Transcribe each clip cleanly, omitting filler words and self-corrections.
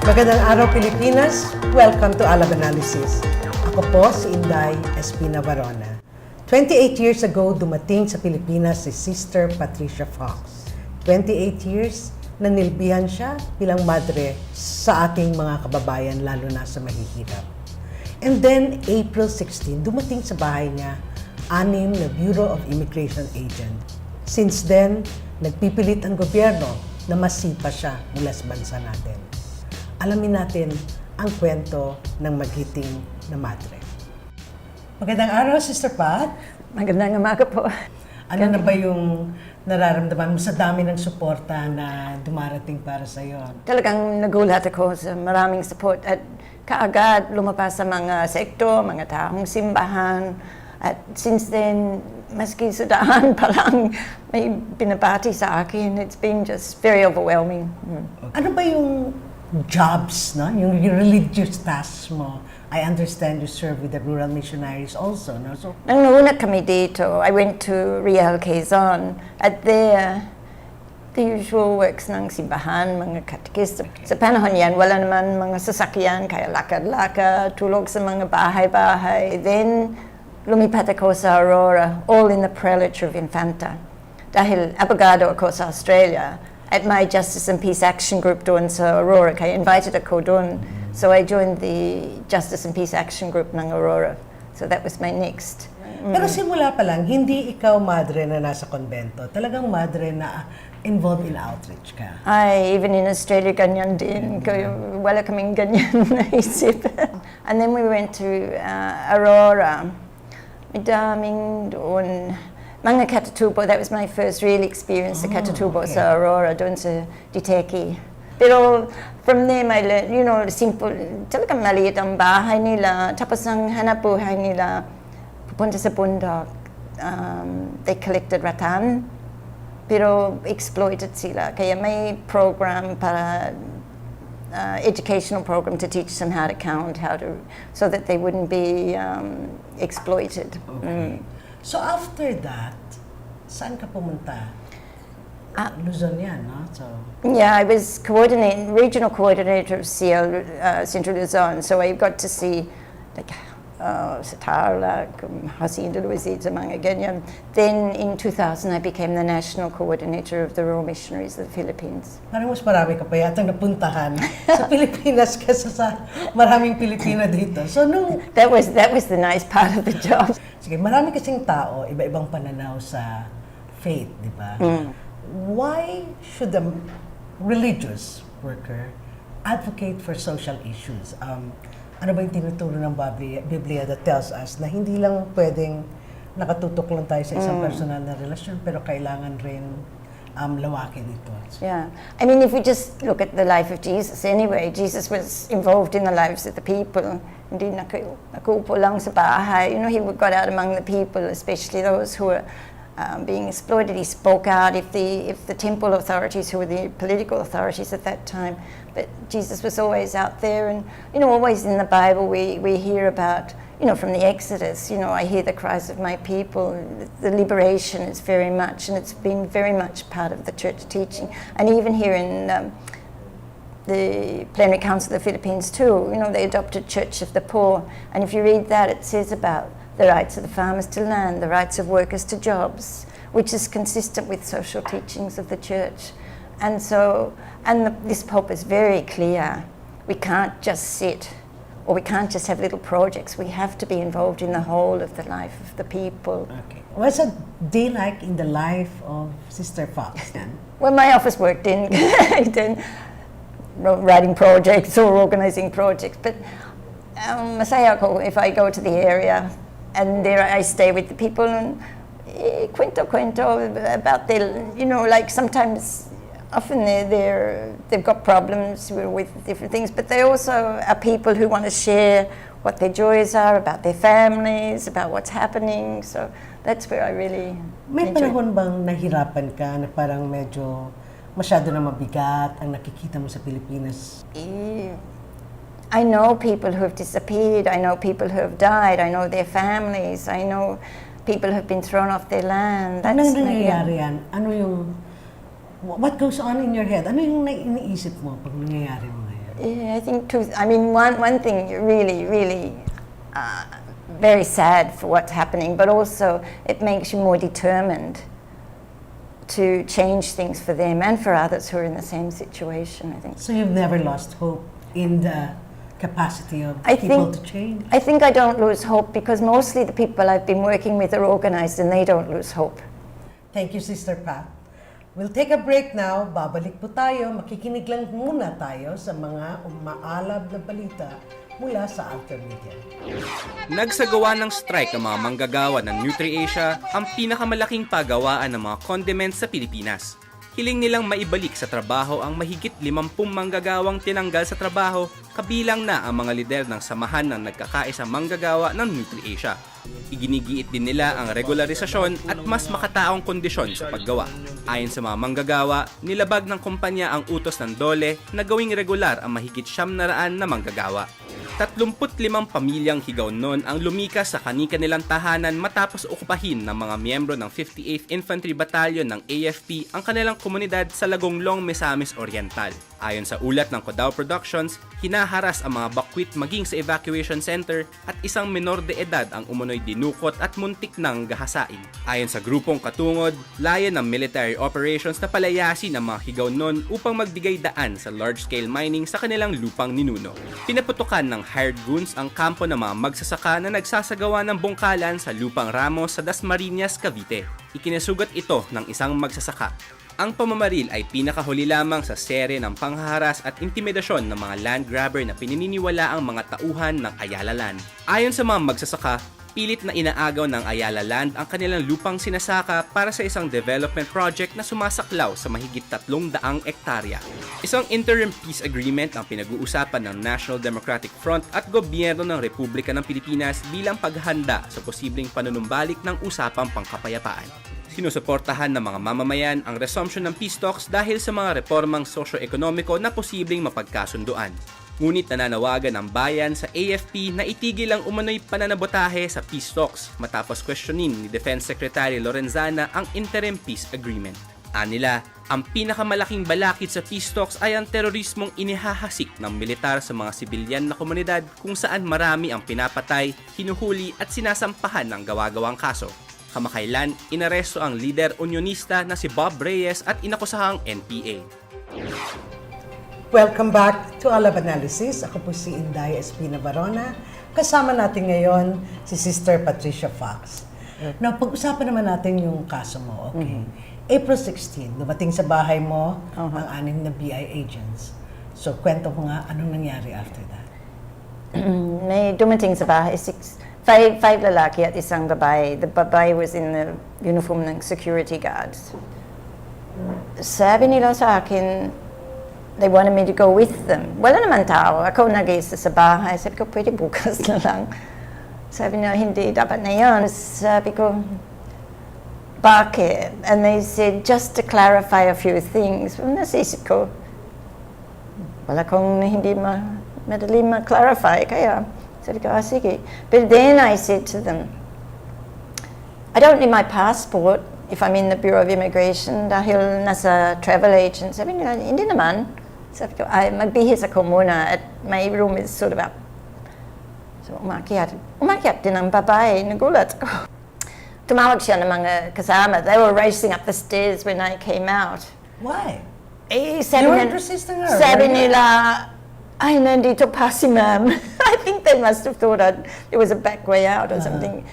Magandang araw Pilipinas! Welcome to ALAB Analysis. Ako po si Inday Espina-Varona. 28 years ago, dumating sa Pilipinas si Sister Patricia Fox. 28 years, nanilbihan siya bilang madre sa ating mga kababayan, lalo na sa mahihirap. And then, April 16, dumating sa bahay niya 6 na Bureau of Immigration agent. Since then, nagpipilit ang gobyerno na masipa siya mula sa bansa natin. Alamin natin ang kwento ng magiting na madre. Magandang araw, Sister Pat. Magandang umaga po. Ano na ba yung nararamdaman mo sa dami ng suporta na dumarating para sa iyo? Talagang nagulat ako sa maraming support at kaagad lumabas sa mga sektor, mga taong simbahan. At since then, maski sa daan parang may pinabati sa akin. It's been just very overwhelming. Okay. Ano ba yung jobs, no? Yung religious tasks mo? I understand you serve with the rural missionaries also, no? So, nang nauna kami dito, I went to Real Quezon. At there, the usual works ng simbahan, mga katekista. Sa panahon yan, wala naman mga sasakyan, kaya lakad-lakad, tulog sa mga bahay-bahay. Then, lumipat ako sa Aurora, all in the prelature of Infanta. Dahil abogado ako sa Australia, at my Justice and Peace Action Group doon sa Aurora, kaya invited ako doon. So I joined the Justice and Peace Action Group ng Aurora. So that was my next. Pero simula pa lang, hindi ikaw madre na nasa konbento. Talagang madre na involved in outreach ka. Ay, even in Australia, ganyan din. Kaya wala kaming ganyan naisip. And then we went to Aurora. Madaming doon. Mga katatubo, that was my first real experience sa katatubo sa Aurora, doon sa Diteki. Pero from there, I learned, you know, simple, talagang maliit ang bahay nila. Tapos ang hanap buhay nila, pupunta sa bundok. They collected rattan, pero exploited sila. Kaya may program para, educational program to teach them how to count, so that they wouldn't be exploited. Okay. So after that, saan ka pumunta? Luzon yan, no? So yeah, I was regional coordinator of CL Central Luzon, so I got to see like sa Tarlac, Hacienda Luisita, mga ganyan. Then in 2000, I became the national coordinator of the Rural Missionaries of the Philippines. Parang mas marami ka pa yatang napuntahan sa Pilipinas kaysa sa maraming Pilipina dito. So That was the nice part of the job. Sige, marami kasing tao, iba-ibang pananaw sa faith, di ba? Why should a religious worker advocate for social issues? Ano ba yung tinuturo ng Biblia that tells us na hindi lang pwedeng nakatutok lang tayo sa isang personal na relasyon, pero kailangan rin lawakin ito? Yeah. I mean, if we just look at the life of Jesus anyway, Jesus was involved in the lives of the people. Hindi nakuupo lang sa bahay. You know, he got out among the people, especially those who were being exploited. He spoke out if the temple authorities, who were the political authorities at that time, but Jesus was always out there. And, you know, always in the Bible we hear about, you know, from the Exodus, you know, I hear the cries of my people. The liberation is very much, and it's been very much part of the church teaching. And even here in the Plenary Council of the Philippines too, you know, they adopted Church of the Poor. And if you read that, it says about the rights of the farmers to land, the rights of workers to jobs, which is consistent with social teachings of the church. And so, this Pope is very clear. We can't just sit, or we can't just have little projects. We have to be involved in the whole of the life of the people. Okay. What's a day like in the life of Sister Fox then? Well, my office work didn't writing projects or organizing projects, but masaya ako if I go to the area. And there I stay with the people and cuento about their, you know, like sometimes, often they've got problems with different things, but they also are people who want to share what their joys are, about their families, about what's happening. So that's where I really May enjoy. panahon bang nahirapan ka na parang medyo masyado na mabigat ang nakikita mo sa Pilipinas? I know people who have disappeared, I know people who have died, I know their families, I know people who have been thrown off their land. Anong nangyayari yan? Ano yung, what goes on in your head? Ano yung iniisip mo pag nangyayari mo ngayon? Yeah, I think one thing really very sad for what's happening, but also it makes you more determined to change things for them and for others who are in the same situation, I think. So you've never lost hope in the capacity of people to change? I think I don't lose hope because mostly the people I've been working with are organized and they don't lose hope. Thank you, Sister Pat. We'll take a break now. Babalik po tayo. Makikinig lang muna tayo sa mga umaalab na balita mula sa Altermedia. Nagsagawa ng strike ang mga manggagawa ng NutriAsia, ang pinakamalaking pagawaan ng mga condiments sa Pilipinas. Hiling nilang maibalik sa trabaho ang mahigit 50 manggagawang tinanggal sa trabaho, kabilang na ang mga lider ng samahan ng nagkakaisang manggagawa ng NutriAsia. Iginigiit din nila ang regularisasyon at mas makataong kondisyon sa paggawa. Ayon sa mga manggagawa, nilabag ng kumpanya ang utos ng DOLE na gawing regular ang mahigit 700 na manggagawa. 35 pamilyang Higaonon ang lumikas sa kani-kanilang tahanan matapos okupahin ng mga miyembro ng 58th Infantry Battalion ng AFP ang kanilang komunidad sa Lagonglong, Misamis Oriental. Ayon sa ulat ng Kodao Productions, hinaharas ang mga bakwit maging sa evacuation center at isang menor de edad ang umunoy dinukot at muntik ng gahasain. Ayon sa grupong katungod, layon ng military operations na palayasin ang mga Higaonon upang magbigay daan sa large-scale mining sa kanilang lupang ninuno. Pinaputukan ng hired goons ang kampo ng mga magsasaka na nagsasagawa ng bungkalan sa lupang Ramos sa Dasmariñas, Cavite. Ikinasugat ito ng isang magsasaka. Ang pamamaril ay pinakahuli lamang sa sere ng panghaharas at intimidasyon ng mga land grabber na pinaniniwala ang mga tauhan ng Ayala Land. Ayon sa mga magsasaka, pilit na inaagaw ng Ayala Land ang kanilang lupang sinasaka para sa isang development project na sumasaklaw sa mahigit 300 ektarya. Isang interim peace agreement ang pinag-uusapan ng National Democratic Front at gobyerno ng Republika ng Pilipinas bilang paghahanda sa posibleng panunumbalik ng usapang pangkapayapaan. Sinusuportahan ng mga mamamayan ang resumption ng peace talks dahil sa mga reformang sosyo-ekonomiko na posibleng mapagkasunduan. Ngunit nananawagan ang bayan sa AFP na itigil ang umano'y pananabotahe sa peace talks matapos questionin ni Defense Secretary Lorenzana ang interim peace agreement. Anila, ang pinakamalaking balakid sa peace talks ay ang terorismong inihahasik ng militar sa mga sibilyan na komunidad kung saan marami ang pinapatay, hinuhuli at sinasampahan ng gawa-gawang kaso. Kamakailan, inaresto ang lider unionista na si Bob Reyes at inakusahang NPA. Welcome back to ALAB Analysis. Ako po si Inday Espina-Varona. Kasama natin ngayon si Sister Patricia Fox. Now, pag-usapan naman natin yung kaso mo. Okay. April 16, dumating sa bahay mo ang 6 na BI agents. So, kwento mo nga anong nangyari after that. May dumating sa bahay, five lalaki at isang babae. The babae was in the uniform ng security guards. Sabi nila sa akin, they wanted me to go with them. Wala naman tao. Ako nag-isa sa bahay. Sabi ko, pwede bukas na lang. Sabi nila, hindi, dapat na yun. Sabi ko, bakit? And they said, just to clarify a few things. Nasisip ko, wala kong hindi madali ma-clarify. Kaya, sabi ko, sige. But then I said to them, I don't need my passport if I'm in the Bureau of Immigration dahil nasa travel agent. Sabi nila, hindi naman. Sabi ko, magbihis ako muna at my room is sort of up. So umakyat din ang babae. Nagulat ko. Tumawag siya ng mga kasama. They were racing up the stairs when I came out. Why? Sabi You were resisting her. Sabi nila, ay, nandito pa si ma'am. I think they must have thought there was a back way out or something.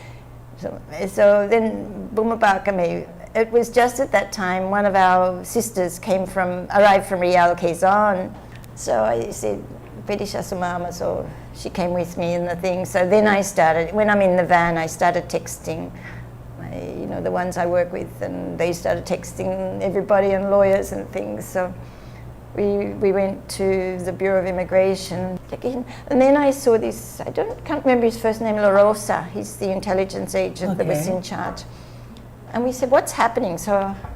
So then, bumaba kami. It was just at that time, one of our sisters arrived from Real, Quezon. So I said, pwede siya sumama. So she came with me in the thing. So then I started, when I'm in the van, I started texting the ones I work with, and they started texting everybody and lawyers and things. So we went to the Bureau of Immigration. And then I saw this, can't remember his first name, La Rosa. He's the intelligence agent that was in charge. And we said, what's happening? So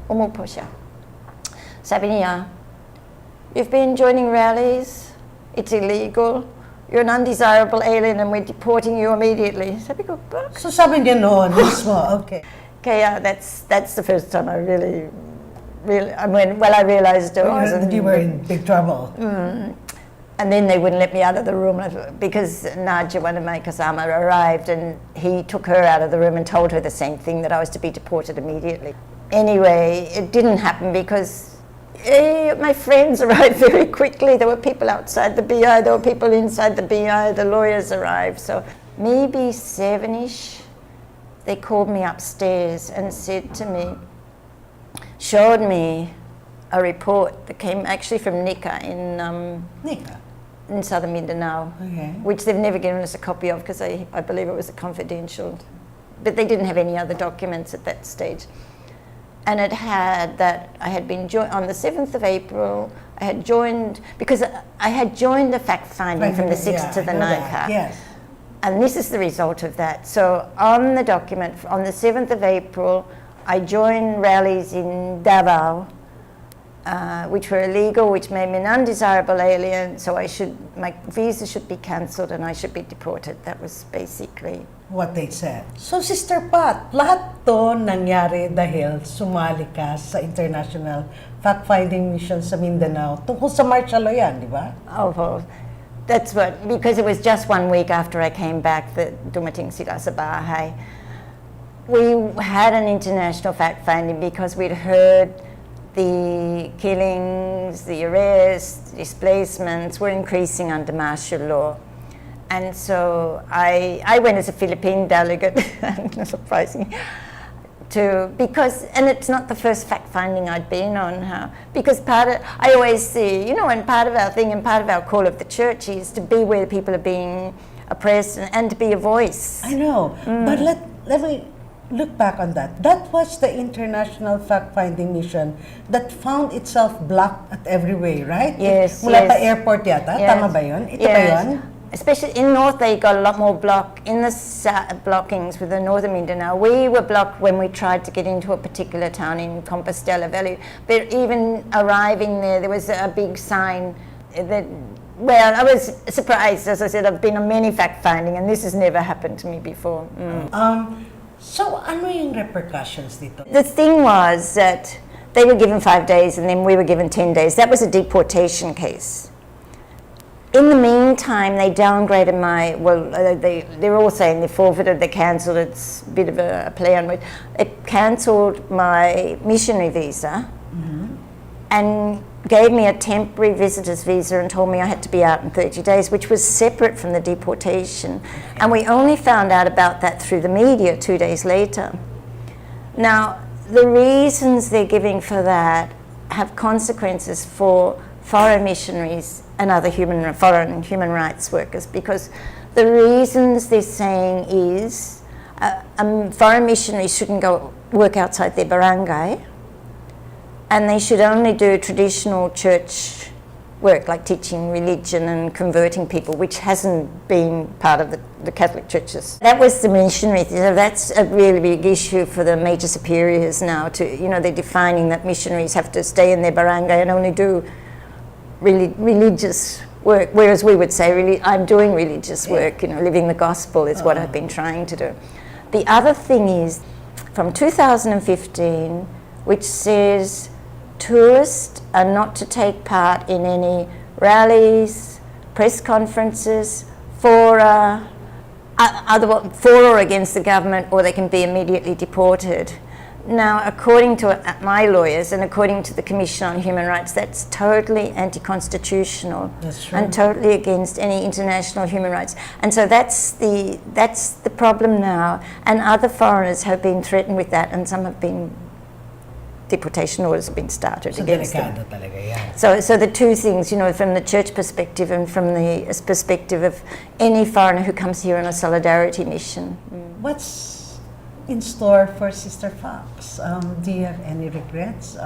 umupo siya. Sabi niya, you've been joining rallies, it's illegal, you're an undesirable alien and we're deporting you immediately. Sabi ko, so sabi niya noon, mismo, okay. Kaya that's the first time I really, I realized it wasn't. You were in big trouble. And then they wouldn't let me out of the room because Nadia, one of my kasama, arrived, and he took her out of the room and told her the same thing, that I was to be deported immediately. Anyway, it didn't happen because my friends arrived very quickly. There were people outside the BI, there were people inside the BI, the lawyers arrived. So maybe 7-ish, they called me upstairs and said to me, showed me a report that came actually from Nika in southern Mindanao, which they've never given us a copy of because I believe it was a confidential, but they didn't have any other documents at that stage. And it had that I had been on the 7th of April, I had joined, because I had joined the fact-finding from the 6th to the 9th. Yes. And this is the result of that. So on the document, on the 7th of April, I joined rallies in Davao, which were illegal, which made me an undesirable alien, so my visa should be cancelled and I should be deported. That was basically what they said. So, Sister Pat, lahat to nangyari dahil sumali ka sa International Fact-Finding Mission sa Mindanao tungkol sa martial law yan, di ba? Oh, well, that's what, because it was just 1 week after I came back that dumating sila sa bahay. We had an international fact-finding because we'd heard the killings, the arrests, displacements were increasing under martial law. And so I went as a Philippine delegate, surprising, because it's not the first fact-finding I'd been on, because I always see, and part of our thing and part of our call of the church is to be where people are being oppressed and to be a voice. I know, but let me look back on that. That was the International Fact-Finding Mission that found itself blocked at every way, right? Yes. Mula pa airport yata, tama ba yun? Ito ba yun? Especially in North, they got a lot more in the blockings with the northern Mindanao. We were blocked when we tried to get into a particular town in Compostela Valley. But even arriving there was a big sign that, well, I was surprised. As I said, I've been on many fact-finding, and this has never happened to me before. So, ano yung repercussions dito? The thing was that they were given 5 days and then we were given 10 days. That was a deportation case. In the meantime, they downgraded they're all saying they forfeited, they cancelled, it's a bit of a play on words. It cancelled my missionary visa and gave me a temporary visitor's visa and told me I had to be out in 30 days, which was separate from the deportation. And we only found out about that through the media 2 days later. Now, the reasons they're giving for that have consequences for foreign missionaries and other foreign human rights workers, because the reasons they're saying is foreign missionaries shouldn't go work outside their barangay, and they should only do traditional church work, like teaching religion and converting people, which hasn't been part of the Catholic churches. That was the missionary thing. So that's a really big issue for the major superiors now. They're defining that missionaries have to stay in their barangay and only do religious work, whereas we would say, I'm doing religious work, living the gospel is what I've been trying to do. The other thing is, from 2015, which says tourists are not to take part in any rallies, press conferences, for or against the government, or they can be immediately deported. Now, according to my lawyers and according to the Commission on Human Rights, that's totally anti-constitutional and totally against any international human rights. And so that's the problem now. And other foreigners have been threatened with that, and some have been deportation orders have been started against them. Talaga yan. So the two things, from the church perspective and from the perspective of any foreigner who comes here on a solidarity mission. What's in store for Sister Fox? Do you have any regrets?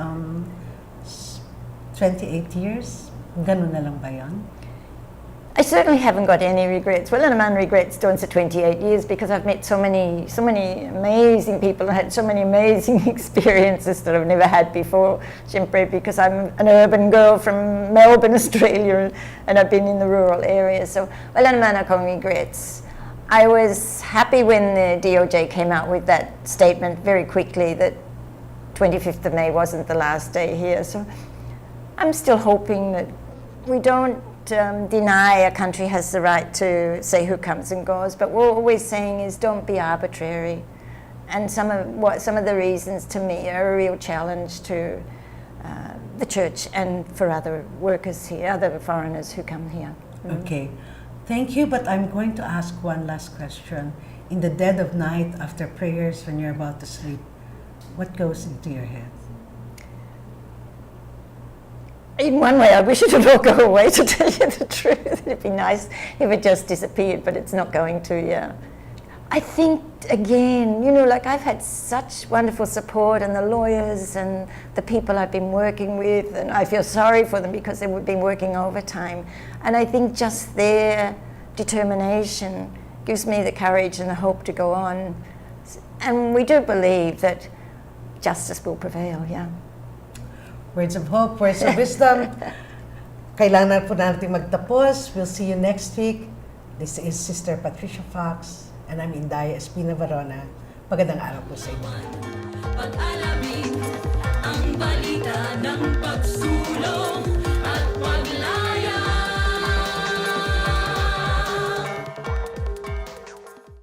28 years, ganun na lang ba yun? I certainly haven't got any regrets. Wala naman regrets doon sa 28 years, because I've met so many amazing people and had so many amazing experiences that I've never had before. Simply because I'm an urban girl from Melbourne, Australia, and I've been in the rural area. So wala naman akong regrets. I was happy when the DOJ came out with that statement very quickly that 25th of May wasn't the last day here. So I'm still hoping that we don't deny a country has the right to say who comes and goes, but what we're always saying is don't be arbitrary. And some of the reasons to me are a real challenge to the church and for other workers here, other foreigners who come here. Okay. Thank you, but I'm going to ask one last question. In the dead of night, after prayers, when you're about to sleep, what goes into your head? In one way, I wish it would all go away, to tell you the truth. It'd be nice if it just disappeared, but it's not going to, yeah. I think, again, you know, like I've had such wonderful support, and the lawyers and the people I've been working with, and I feel sorry for them because they've been working overtime. And I think just their determination gives me the courage and the hope to go on. And we do believe that justice will prevail, yeah. Words of hope, words of wisdom. Kailangan po natin magtapos. We'll see you next week. This is Sister Patricia Fox, and I'm Inday Espina-Varona. Magandang araw po sa inyo. Pag-alamin ang balita ng pagsulong.